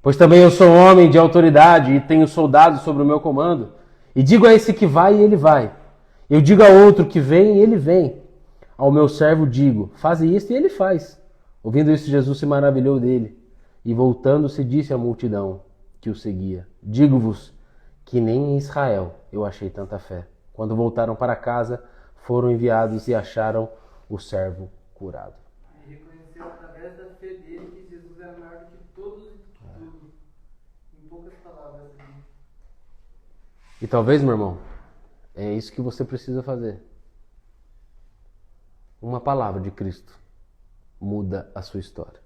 Pois também eu sou homem de autoridade e tenho soldados sobre o meu comando. E digo a esse que vai e ele vai. Eu digo a outro que vem e ele vem. Ao meu servo digo, faze isto e ele faz. Ouvindo isso, Jesus se maravilhou dele. E voltando-se disse à multidão que o seguia. Digo-vos que nem em Israel eu achei tanta fé. Quando voltaram para casa, foram enviados e acharam o servo curado. Ele reconheceu através da fé dele que Jesus era maior do que todos e tudo. Em poucas palavras. E talvez, meu irmão, é isso que você precisa fazer. Uma palavra de Cristo muda a sua história.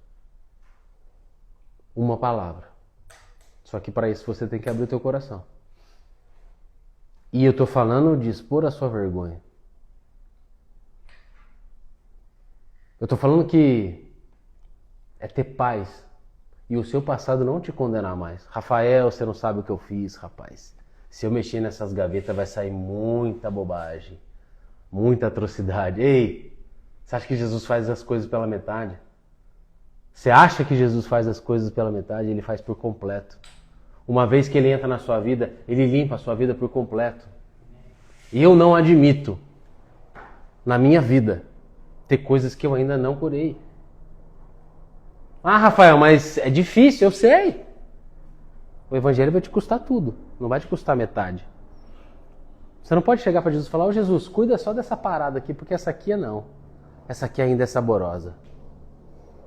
Uma palavra. Só que para isso você tem que abrir o teu coração. E eu estou falando de expor a sua vergonha. Eu estou falando que é ter paz e o seu passado não te condenar mais. Rafael, você não sabe o que eu fiz, rapaz. Se eu mexer nessas gavetas vai sair muita bobagem, muita atrocidade. Ei, você acha que Jesus faz as coisas pela metade? Você acha que Jesus faz as coisas pela metade? Ele faz por completo. Uma vez que ele entra na sua vida, ele limpa a sua vida por completo. E eu não admito, na minha vida, ter coisas que eu ainda não curei. Ah, Rafael, mas é difícil, eu sei. O evangelho vai te custar tudo, não vai te custar metade. Você não pode chegar para Jesus e falar, ô Jesus, cuida só dessa parada aqui, porque essa aqui é não. Essa aqui ainda é saborosa.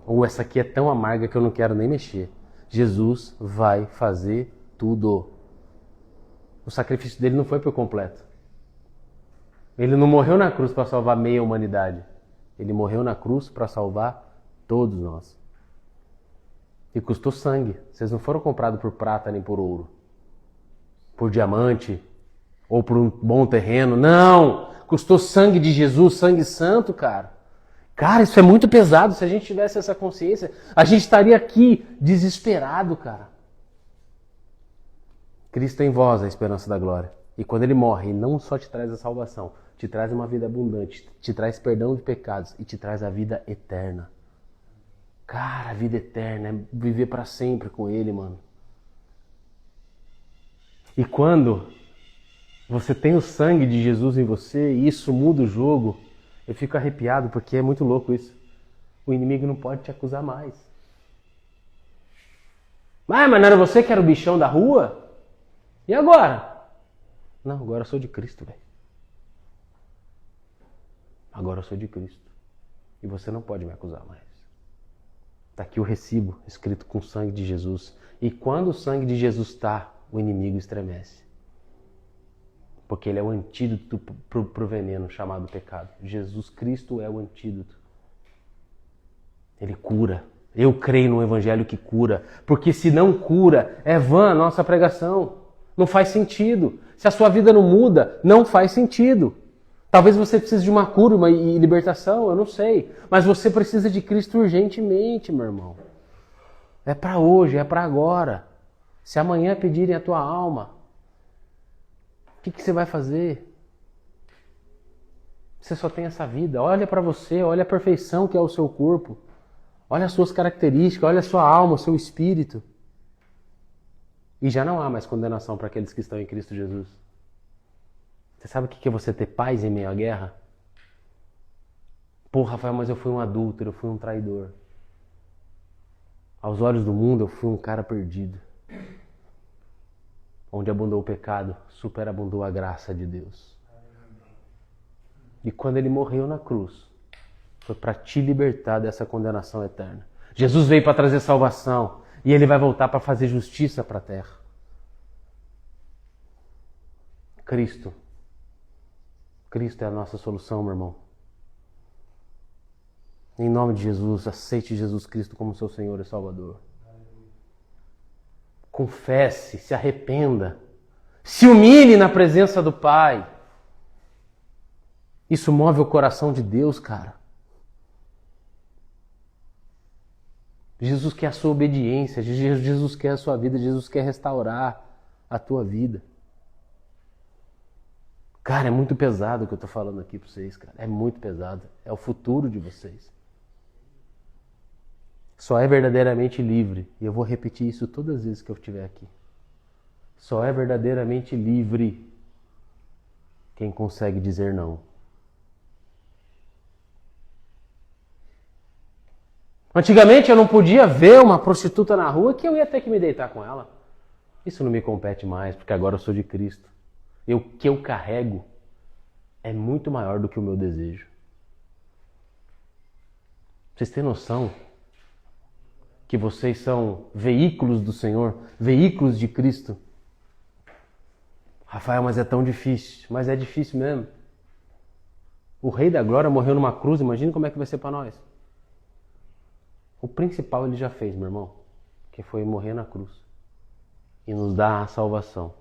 Ou essa aqui é tão amarga que eu não quero nem mexer. Jesus vai fazer tudo. O sacrifício dele não foi por completo. Ele não morreu na cruz para salvar meia humanidade. Ele morreu na cruz para salvar todos nós. E custou sangue. Vocês não foram comprados por prata nem por ouro. Por diamante. Ou por um bom terreno. Não! Custou sangue de Jesus, sangue santo, cara. Cara, isso é muito pesado. Se a gente tivesse essa consciência, a gente estaria aqui desesperado, cara. Cristo em vós, a esperança da glória. E quando ele morre, ele não só te traz a salvação, te traz uma vida abundante, te traz perdão de pecados e te traz a vida eterna. Cara, a vida eterna é viver para sempre com ele, mano. E quando você tem o sangue de Jesus em você e isso muda o jogo, eu fico arrepiado porque é muito louco isso. O inimigo não pode te acusar mais. Mas não era você que era o bichão da rua? E agora? Não, agora eu sou de Cristo, velho. Agora eu sou de Cristo. E você não pode me acusar mais. Está aqui o recibo escrito com o sangue de Jesus. E quando o sangue de Jesus está, o inimigo estremece. Porque ele é o antídoto para o veneno chamado pecado. Jesus Cristo é o antídoto. Ele cura. Eu creio no evangelho que cura. Porque se não cura, é vã a nossa pregação. Não faz sentido. Se a sua vida não muda, não faz sentido. Talvez você precise de uma cura e libertação, eu não sei. Mas você precisa de Cristo urgentemente, meu irmão. É para hoje, é para agora. Se amanhã pedirem a tua alma, o que você vai fazer? Você só tem essa vida. Olha para você, olha a perfeição que é o seu corpo. Olha as suas características, olha a sua alma, o seu espírito. E já não há mais condenação para aqueles que estão em Cristo Jesus. Você sabe o que é você ter paz em meio à guerra? Pô, Rafael, mas eu fui um adúltero, eu fui um traidor. Aos olhos do mundo, eu fui um cara perdido. Onde abundou o pecado, superabundou a graça de Deus. E quando ele morreu na cruz, foi para te libertar dessa condenação eterna. Jesus veio para trazer salvação e ele vai voltar para fazer justiça para a terra. Cristo é a nossa solução, meu irmão. Em nome de Jesus, aceite Jesus Cristo como seu Senhor e Salvador. Confesse, se arrependa. Se humilhe na presença do Pai. Isso move o coração de Deus, cara. Jesus quer a sua obediência, Jesus quer a sua vida, Jesus quer restaurar a tua vida. Cara, é muito pesado o que eu tô falando aqui para vocês, cara. É muito pesado. É o futuro de vocês. Só é verdadeiramente livre. E eu vou repetir isso todas as vezes que eu estiver aqui. Só é verdadeiramente livre quem consegue dizer não. Antigamente eu não podia ver uma prostituta na rua que eu ia ter que me deitar com ela. Isso não me compete mais, porque agora eu sou de Cristo. O que eu carrego é muito maior do que o meu desejo. Vocês têm noção que vocês são veículos do Senhor, veículos de Cristo? Rafael, mas é tão difícil. Mas é difícil mesmo. O Rei da Glória morreu numa cruz, imagina como é que vai ser para nós. O principal ele já fez, meu irmão, que foi morrer na cruz e nos dar a salvação.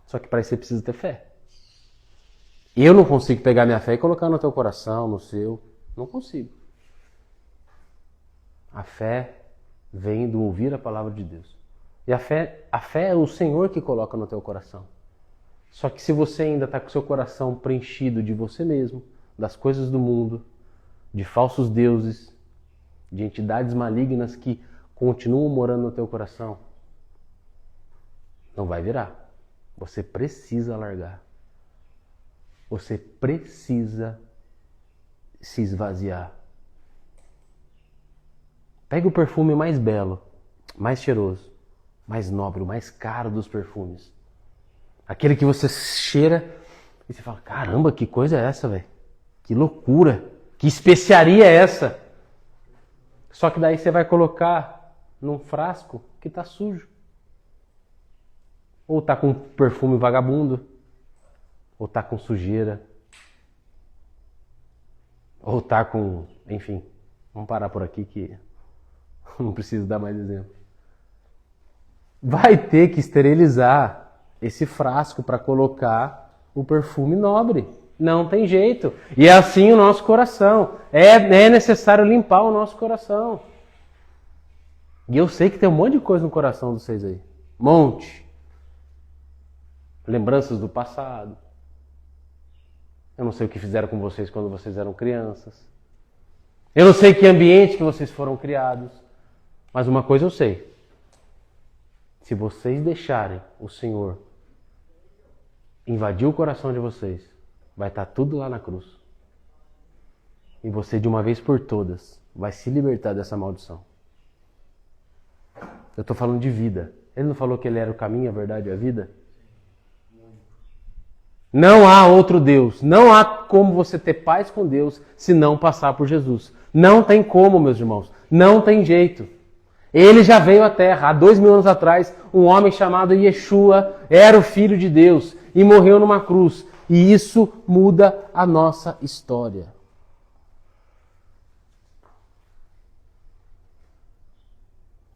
Só que para isso você precisa ter fé. Eu não consigo pegar minha fé e colocar no teu coração, no seu. Não consigo. A fé vem do ouvir a palavra de Deus. E a fé é o Senhor que coloca no teu coração. Só que se você ainda está com o seu coração preenchido de você mesmo, das coisas do mundo, de falsos deuses, de entidades malignas que continuam morando no teu coração, não vai virar. Você precisa largar. Você precisa se esvaziar. Pega o perfume mais belo, mais cheiroso, mais nobre, o mais caro dos perfumes. Aquele que você cheira e você fala, caramba, que coisa é essa, velho? Que loucura! Que especiaria é essa? Só que daí você vai colocar num frasco que está sujo. Ou está com perfume vagabundo. Ou está com sujeira. Ou está com... Enfim, vamos parar por aqui que não preciso dar mais exemplo. Vai ter que esterilizar esse frasco para colocar o perfume nobre. Não tem jeito. E é assim o nosso coração. É necessário limpar o nosso coração. E eu sei que tem um monte de coisa no coração de vocês aí. Monte. Lembranças do passado. Eu não sei o que fizeram com vocês quando vocês eram crianças. Eu não sei que ambiente que vocês foram criados. Mas uma coisa eu sei. Se vocês deixarem o Senhor invadir o coração de vocês, vai estar tudo lá na cruz. E você, de uma vez por todas, vai se libertar dessa maldição. Eu estou falando de vida. Ele não falou que ele era o caminho, a verdade e a vida? Não há outro Deus. Não há como você ter paz com Deus se não passar por Jesus. Não tem como, meus irmãos. Não tem jeito. Ele já veio à Terra. Há 2000 anos atrás, um homem chamado Yeshua era o Filho de Deus e morreu numa cruz. E isso muda a nossa história.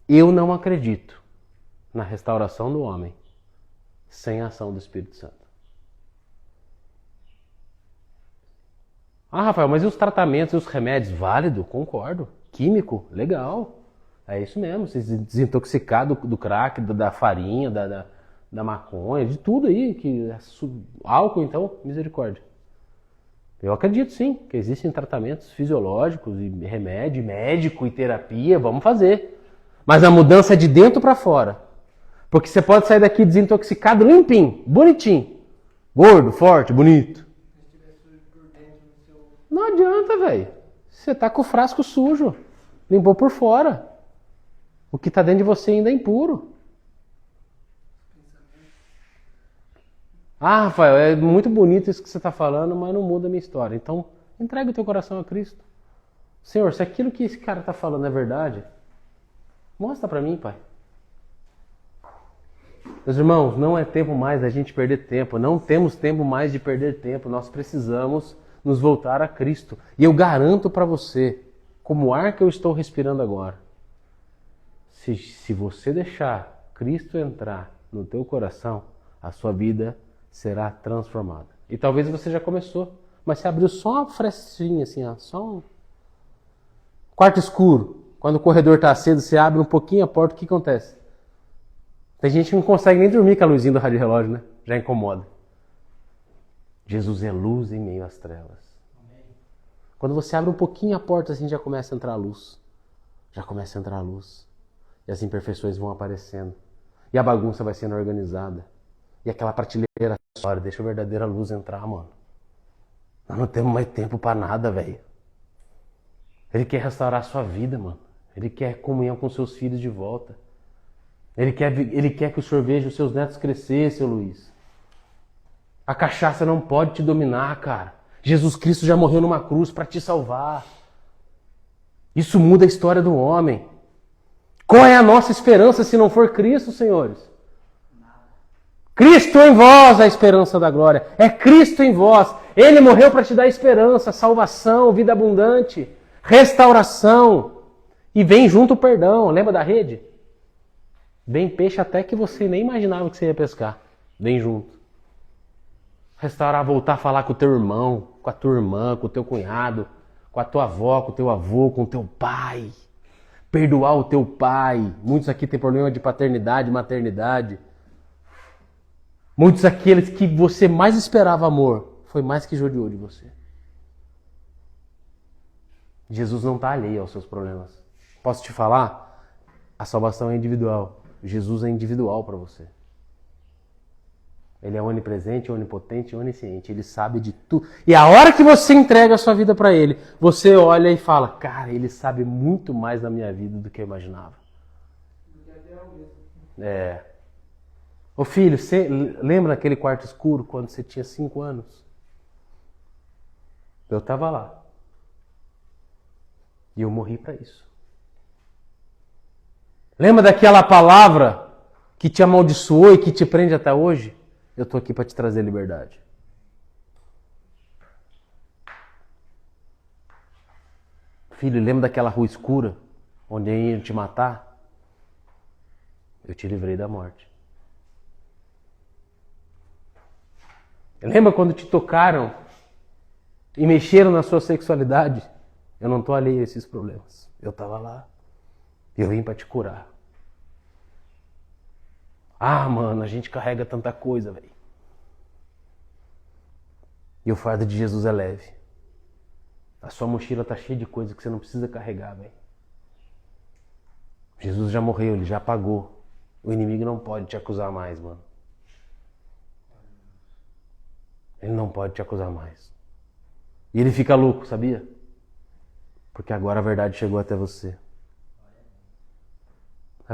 Eu não acredito na restauração do homem sem a ação do Espírito Santo. Ah, Rafael, mas e os tratamentos e os remédios? Válido, concordo. Químico, legal. É isso mesmo, se desintoxicar do crack, da farinha, da maconha, de tudo aí, que álcool, então, misericórdia. Eu acredito sim, que existem tratamentos fisiológicos e remédio, médico e terapia, vamos fazer. Mas a mudança é de dentro para fora. Porque você pode sair daqui desintoxicado, limpinho, bonitinho, gordo, forte, bonito. Não adianta, velho. Você tá com o frasco sujo, limpou por fora. O que está dentro de você ainda é impuro. Ah, Rafael, é muito bonito isso que você está falando, mas não muda a minha história. Então, entrega o teu coração a Cristo. Senhor, se aquilo que esse cara está falando é verdade, mostra para mim, Pai. Meus irmãos, não é tempo mais da gente perder tempo. Não temos tempo mais de perder tempo. Nós precisamos nos voltar a Cristo. E eu garanto para você, como o ar que eu estou respirando agora, se você deixar Cristo entrar no teu coração, a sua vida será transformada. E talvez você já começou, mas você abriu só uma frestinha assim, ó, só um quarto escuro. Quando o corredor está aceso, você abre um pouquinho a porta, o que acontece? Tem gente que não consegue nem dormir com a luzinha do rádio relógio, né? Já incomoda. Jesus é luz em meio às trevas. Quando você abre um pouquinho a porta, assim já começa a entrar a luz. Já começa a entrar a luz. E as imperfeições vão aparecendo. E a bagunça vai sendo organizada. E aquela prateleira, olha, deixa a verdadeira luz entrar, mano. Nós não temos mais tempo pra nada, velho. Ele quer restaurar a sua vida, mano. Ele quer comunhão com seus filhos de volta. Ele quer que o senhor veja os seus netos crescer, seu Luiz. A cachaça não pode te dominar, cara. Jesus Cristo já morreu numa cruz para te salvar. Isso muda a história do homem. Qual é a nossa esperança se não for Cristo, senhores? Cristo em vós, a esperança da glória. É Cristo em vós. Ele morreu para te dar esperança, salvação, vida abundante, restauração. E vem junto o perdão. Lembra da rede? Vem peixe até que você nem imaginava que você ia pescar. Vem junto. Restaurar, voltar a falar com o teu irmão, com a tua irmã, com o teu cunhado, com a tua avó, com o teu avô, com o teu pai. Perdoar o teu pai. Muitos aqui têm problema de paternidade, maternidade. Muitos aqueles que você mais esperava amor, foi mais que judiou de você. Jesus não está alheio aos seus problemas. Posso te falar? A salvação é individual. Jesus é individual para você. Ele é onipresente, onipotente, onisciente. Ele sabe de tudo. E a hora que você entrega a sua vida para Ele, você olha e fala, cara, Ele sabe muito mais da minha vida do que eu imaginava. É. Ô filho, você lembra daquele quarto escuro quando você tinha 5 anos? Eu estava lá. E eu morri para isso. Lembra daquela palavra que te amaldiçoou e que te prende até hoje? Eu estou aqui para te trazer liberdade. Filho, lembra daquela rua escura onde iam te matar? Eu te livrei da morte. Lembra quando te tocaram e mexeram na sua sexualidade? Eu não estou alheio a esses problemas. Eu estava lá. E eu vim para te curar. Ah, mano, a gente carrega tanta coisa, velho. E o fardo de Jesus é leve. A sua mochila tá cheia de coisa que você não precisa carregar, velho. Jesus já morreu, ele já pagou. O inimigo não pode te acusar mais, mano. Ele não pode te acusar mais. E ele fica louco, sabia? Porque agora a verdade chegou até você.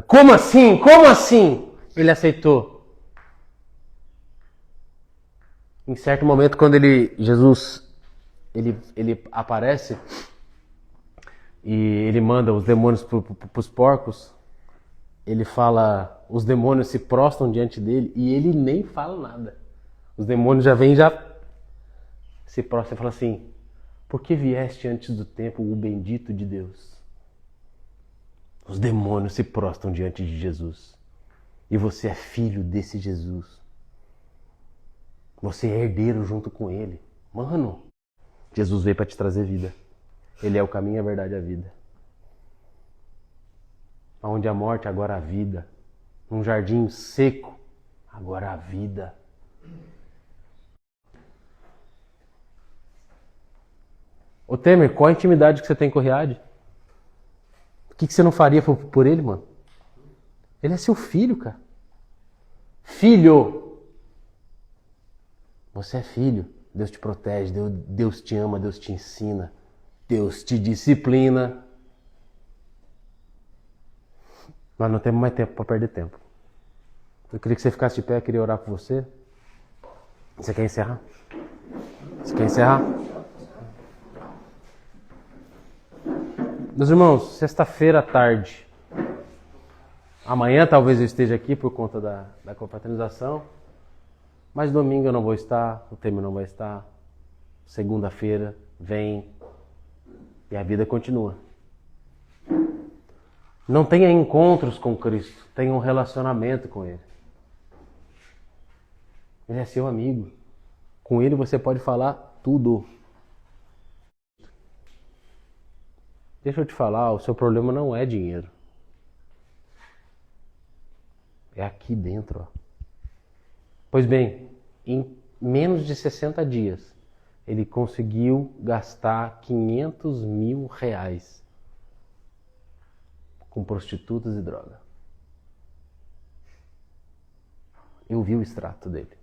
Como assim? Como assim? Ele aceitou. Em certo momento, quando Jesus aparece e ele manda os demônios para os porcos, ele fala, os demônios se prostram diante dele e ele nem fala nada. Os demônios já vêm, já se prostram e falam assim, por que vieste antes do tempo, o bendito de Deus? Os demônios se prostram diante de Jesus. E você é filho desse Jesus. Você é herdeiro junto com Ele. Mano, Jesus veio para te trazer vida. Ele é o caminho, a verdade e a vida. Onde a morte, agora a vida. Num jardim seco, agora a vida. Ô Temer, qual a intimidade que você tem com o Riad? O que você não faria por ele, mano? Ele é seu filho, cara. Filho! Você é filho. Deus te protege, Deus te ama, Deus te ensina, Deus te disciplina. Nós não temos mais tempo para perder tempo. Eu queria que você ficasse de pé, eu queria orar por você. Você quer encerrar? Você quer encerrar? Meus irmãos, sexta-feira à tarde. Amanhã talvez eu esteja aqui por conta da confraternização. Mas domingo eu não vou estar, o Temer não vai estar. Segunda-feira vem e a vida continua. Não tenha encontros com Cristo, tenha um relacionamento com Ele. Ele é seu amigo. Com ele você pode falar tudo. Deixa eu te falar, o seu problema não é dinheiro. É aqui dentro, ó. Pois bem, em menos de 60 dias, ele conseguiu gastar 500 mil reais com prostitutas e droga. Eu vi o extrato dele.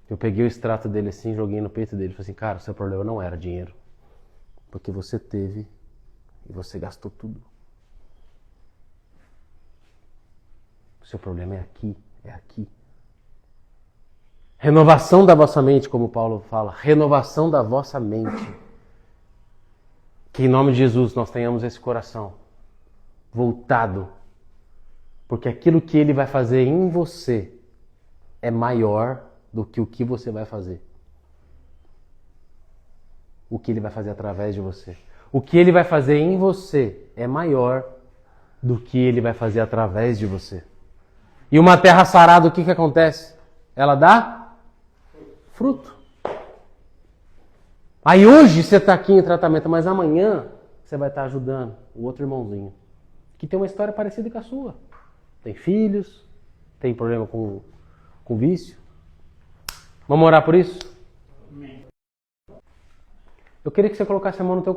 Eu peguei o extrato dele assim, joguei no peito dele e falei assim, cara, o seu problema não era dinheiro. Porque você teve e você gastou tudo. O seu problema é aqui, é aqui. Renovação da vossa mente, como Paulo fala. Renovação da vossa mente. Que em nome de Jesus nós tenhamos esse coração voltado. Porque aquilo que ele vai fazer em você é maior do que o que você vai fazer. O que ele vai fazer através de você. O que ele vai fazer em você é maior do que ele vai fazer através de você. E uma terra sarada, o que acontece? Ela dá fruto. Aí hoje você está aqui em tratamento, mas amanhã você vai estar ajudando o outro irmãozinho que tem uma história parecida com a sua. Tem filhos, tem problema com vício. Vamos orar por isso? Eu queria que você colocasse a mão no teu coração.